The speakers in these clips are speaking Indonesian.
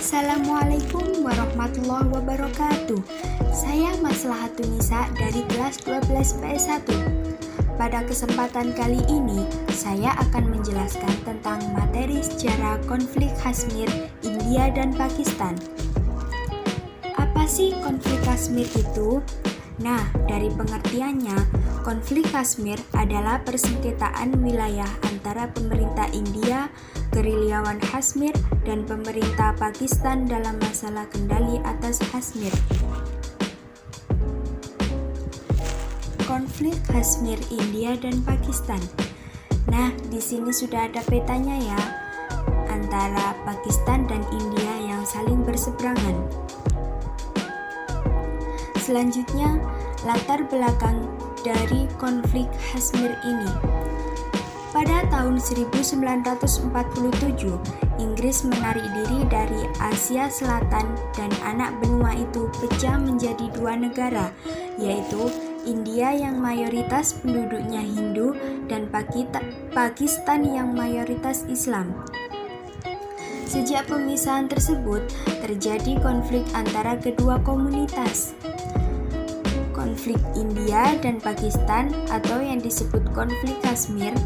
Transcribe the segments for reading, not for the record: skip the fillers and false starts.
Assalamualaikum warahmatullahi wabarakatuh. Saya Maslahatunisa dari kelas 12 PS1. Pada kesempatan kali ini, saya akan menjelaskan tentang materi sejarah konflik Kashmir, India dan Pakistan. Apa sih konflik Kashmir itu? Nah, dari pengertiannya, konflik Kashmir adalah persengketaan wilayah antara pemerintah India, gerilyawan Kashmir, dan pemerintah Pakistan dalam masalah kendali atas Kashmir. Konflik Kashmir, India dan Pakistan. Nah, di sini sudah ada petanya ya, antara Pakistan dan India yang saling berseberangan. Selanjutnya, latar belakang dari konflik Kashmir ini. Pada tahun 1947, Inggris menarik diri dari Asia Selatan dan anak benua itu pecah menjadi dua negara, yaitu India yang mayoritas penduduknya Hindu dan Pakistan yang mayoritas Islam. Sejak pemisahan tersebut, terjadi konflik antara kedua komunitas. Konflik India dan Pakistan atau yang disebut konflik Kashmir,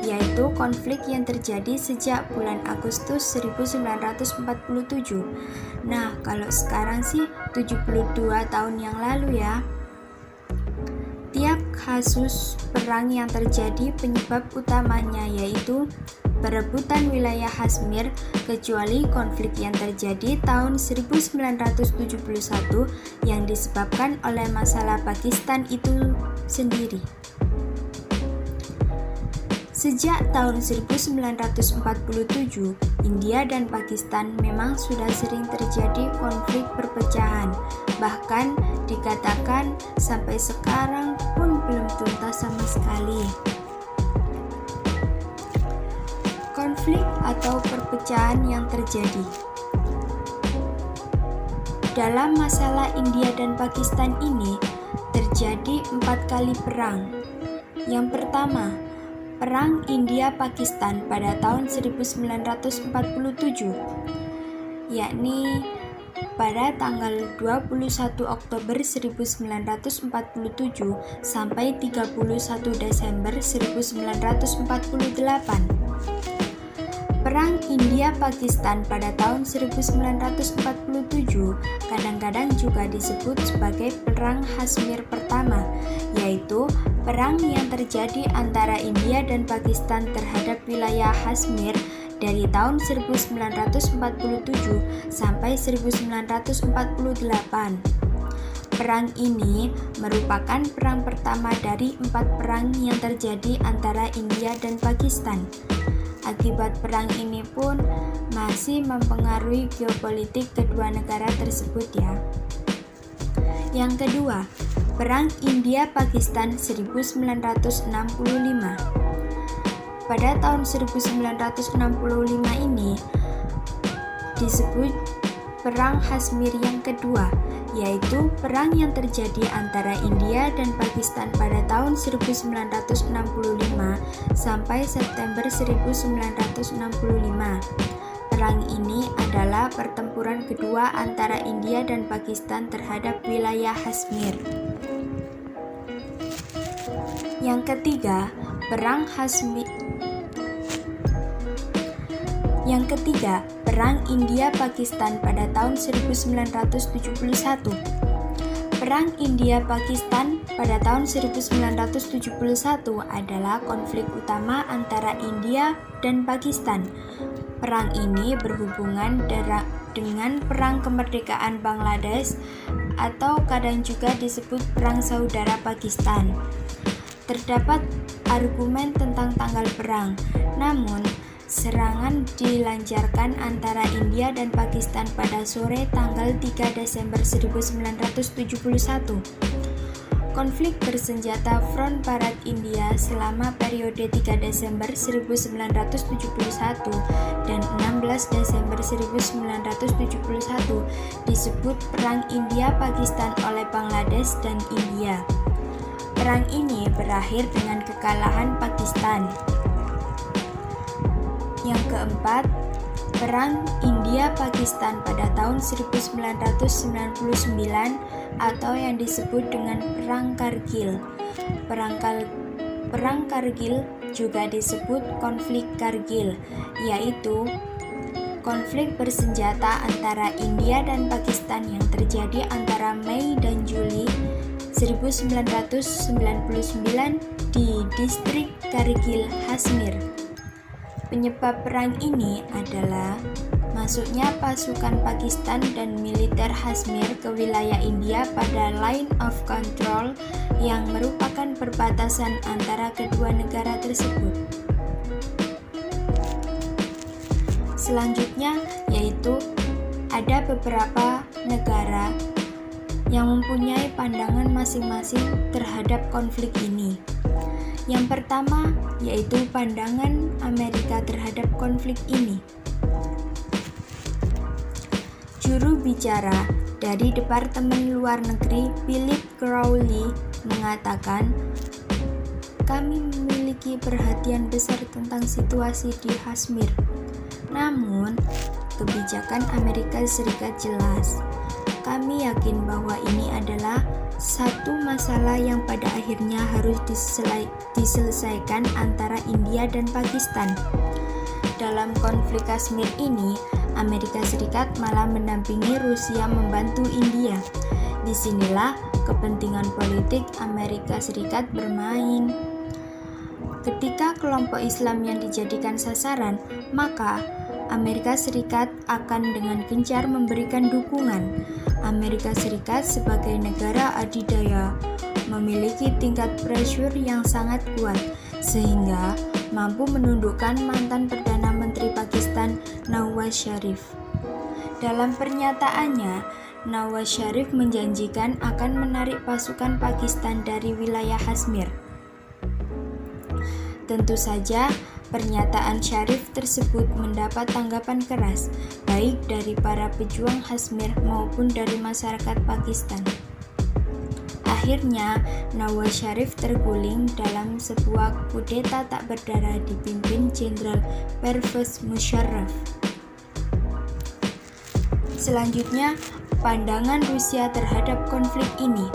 yaitu konflik yang terjadi sejak bulan Agustus 1947. Nah, kalau sekarang sih 72 tahun yang lalu ya. Tiap kasus perang yang terjadi penyebab utamanya yaitu perebutan wilayah Kashmir, kecuali konflik yang terjadi tahun 1971 yang disebabkan oleh masalah Pakistan itu sendiri. Sejak tahun 1947, India dan Pakistan memang sudah sering terjadi konflik perpecahan. Bahkan dikatakan sampai sekarang pun belum tuntas sama sekali. Konflik atau perpecahan yang terjadi dalam masalah India dan Pakistan ini terjadi 4 kali perang. Yang pertama, Perang India-Pakistan pada tahun 1947, yakni pada tanggal 21 Oktober 1947 sampai 31 Desember 1948. Perang India-Pakistan pada tahun 1947 kadang-kadang juga disebut sebagai Perang Kashmir pertama, yaitu perang yang terjadi antara India dan Pakistan terhadap wilayah Kashmir dari tahun 1947 sampai 1948. Perang ini merupakan perang pertama dari 4 perang yang terjadi antara India dan Pakistan. Akibat perang ini pun masih mempengaruhi geopolitik kedua negara tersebut ya. Yang kedua, Perang India-Pakistan 1965. Pada tahun 1965 ini disebut Perang Kashmir yang kedua, yaitu perang yang terjadi antara India dan Pakistan pada tahun 1965 sampai September 1965. Perang ini adalah pertempuran kedua antara India dan Pakistan terhadap wilayah Kashmir. Yang ketiga, Perang Kashmir. Yang ketiga, Perang India-Pakistan pada tahun 1971. Perang India-Pakistan pada tahun 1971 adalah konflik utama antara India dan Pakistan. Perang ini berhubungan dengan Perang Kemerdekaan Bangladesh atau kadang juga disebut Perang Saudara Pakistan. Terdapat argumen tentang tanggal perang, namun serangan dilancarkan antara India dan Pakistan pada sore tanggal 3 Desember 1971. Konflik bersenjata Front Barat India selama periode 3 Desember 1971 dan 16 Desember 1971 disebut Perang India-Pakistan oleh Bangladesh dan India. Perang ini berakhir dengan kekalahan Pakistan. Yang keempat, Perang India-Pakistan pada tahun 1999 atau yang disebut dengan Perang Kargil. Perang Kargil juga disebut konflik Kargil, yaitu konflik bersenjata antara India dan Pakistan yang terjadi antara Mei dan Juli 1999 di distrik Kargil, Kashmir. Penyebab perang ini adalah masuknya pasukan Pakistan dan militer Kashmir ke wilayah India pada Line of Control yang merupakan perbatasan antara kedua negara tersebut. Selanjutnya yaitu ada beberapa negara yang mempunyai pandangan masing-masing terhadap konflik ini. Yang pertama yaitu pandangan Amerika terhadap konflik ini. Juru bicara dari Departemen Luar Negeri Philip Crowley mengatakan, "Kami memiliki perhatian besar tentang situasi di Kashmir. Namun, kebijakan Amerika Serikat jelas. Kami yakin bahwa ini adalah satu masalah yang pada akhirnya harus diselesaikan antara India dan Pakistan. Dalam konflik Kashmir ini, Amerika Serikat malah mendampingi Rusia membantu India. Disinilah kepentingan politik Amerika Serikat bermain. Ketika kelompok Islam yang dijadikan sasaran, maka Amerika Serikat akan dengan gencar memberikan dukungan. Amerika Serikat sebagai negara adidaya memiliki tingkat pressure yang sangat kuat sehingga mampu menundukkan mantan Perdana Menteri Pakistan Nawaz Sharif. Dalam pernyataannya, Nawaz Sharif menjanjikan akan menarik pasukan Pakistan dari wilayah Kashmir. Tentu saja, pernyataan Sharif tersebut mendapat tanggapan keras, baik dari para pejuang Kashmir maupun dari masyarakat Pakistan. Akhirnya, Nawaz Sharif terguling dalam sebuah kudeta tak berdarah dipimpin Jenderal Pervez Musharraf. Selanjutnya, pandangan Rusia terhadap konflik ini.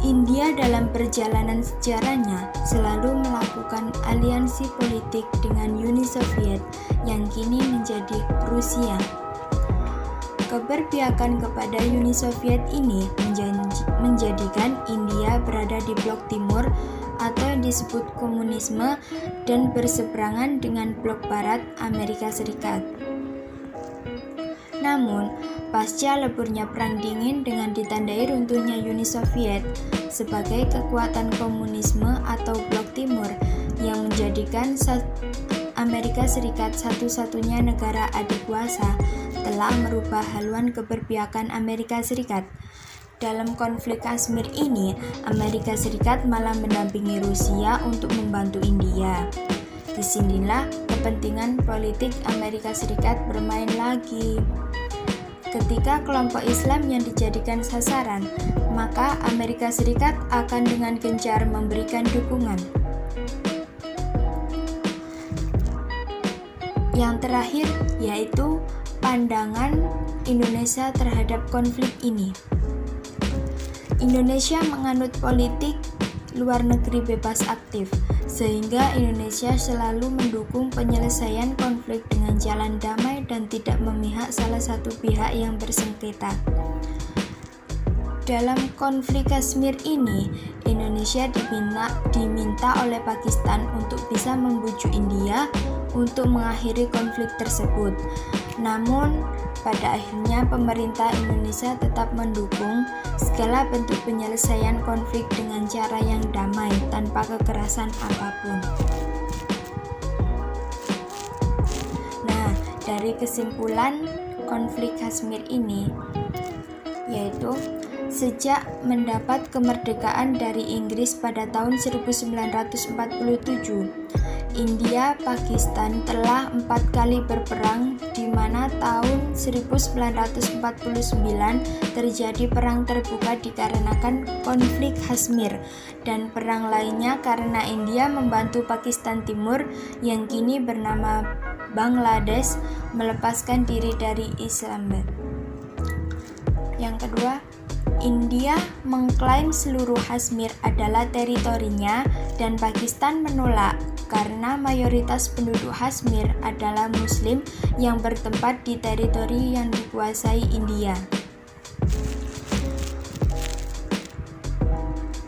India dalam perjalanan sejarahnya selalu melakukan aliansi politik dengan Uni Soviet yang kini menjadi Rusia. Keberpihakan kepada Uni Soviet ini menjadikan India berada di blok timur atau yang disebut komunisme dan berseberangan dengan blok barat Amerika Serikat. Namun, pasca leburnya Perang Dingin dengan ditandai runtuhnya Uni Soviet sebagai kekuatan komunisme atau blok timur yang menjadikan Amerika Serikat satu-satunya negara adikuasa, telah merubah haluan keberpihakan Amerika Serikat. Dalam konflik Kashmir ini, Amerika Serikat malah mendampingi Rusia untuk membantu India. Disinilah kepentingan politik Amerika Serikat bermain lagi. Ketika kelompok Islam yang dijadikan sasaran, maka Amerika Serikat akan dengan gencar memberikan dukungan. Yang terakhir yaitu pandangan Indonesia terhadap konflik ini. Indonesia menganut politik luar negeri bebas aktif, sehingga Indonesia selalu mendukung penyelesaian konflik dengan jalan damai dan tidak memihak salah satu pihak yang bersengketa. Dalam konflik Kashmir ini, Indonesia diminta oleh Pakistan untuk bisa membujuk India untuk mengakhiri konflik tersebut. Namun, pada akhirnya pemerintah Indonesia tetap mendukung segala bentuk penyelesaian konflik dengan cara yang damai tanpa kekerasan apapun. Nah, dari kesimpulan konflik Kashmir ini yaitu sejak mendapat kemerdekaan dari Inggris pada tahun 1947, India Pakistan telah 4 kali berperang, di mana tahun 1949 terjadi perang terbuka dikarenakan konflik Kashmir, dan perang lainnya karena India membantu Pakistan Timur yang kini bernama Bangladesh melepaskan diri dari Islamabad. Yang kedua, India mengklaim seluruh Kashmir adalah teritorinya dan Pakistan menolak karena mayoritas penduduk Kashmir adalah Muslim yang bertempat di teritori yang dikuasai India.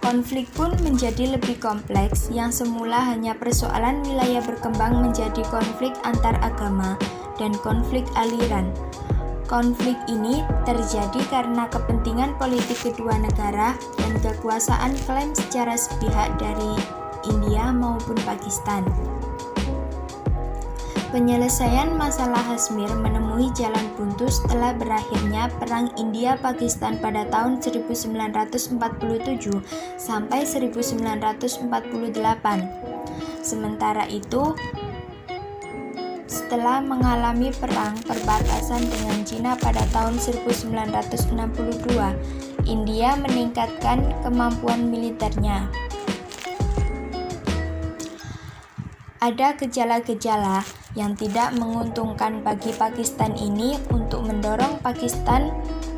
Konflik pun menjadi lebih kompleks, yang semula hanya persoalan wilayah berkembang menjadi konflik antar agama dan konflik aliran. Konflik ini terjadi karena kepentingan politik kedua negara dan kekuasaan klaim secara sepihak dari India maupun Pakistan. Penyelesaian masalah Kashmir menemui jalan buntu setelah berakhirnya Perang India-Pakistan pada tahun 1947 sampai 1948. Sementara itu, setelah mengalami perang perbatasan dengan Cina pada tahun 1962, India meningkatkan kemampuan militernya. Ada gejala-gejala yang tidak menguntungkan bagi Pakistan ini untuk mendorong Pakistan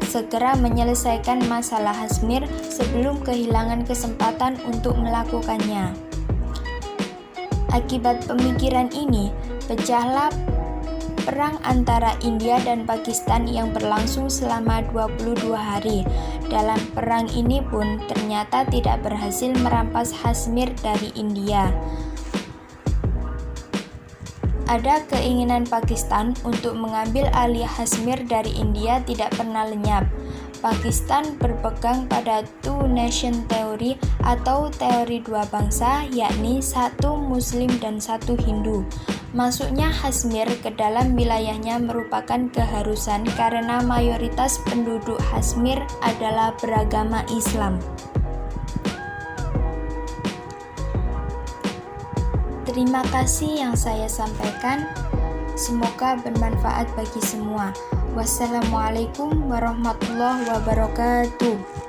segera menyelesaikan masalah Kashmir sebelum kehilangan kesempatan untuk melakukannya. Akibat pemikiran ini, pecahlah perang antara India dan Pakistan yang berlangsung selama 22 hari. Dalam perang ini pun ternyata tidak berhasil merampas Kashmir dari India. Ada keinginan Pakistan untuk mengambil alih Kashmir dari India tidak pernah lenyap. Pakistan berpegang pada two nation theory atau teori dua bangsa, yakni satu Muslim dan satu Hindu. Masuknya Kashmir ke dalam wilayahnya merupakan keharusan karena mayoritas penduduk Kashmir adalah beragama Islam. Terima kasih yang saya sampaikan. Semoga bermanfaat bagi semua. Wassalamualaikum warahmatullahi wabarakatuh.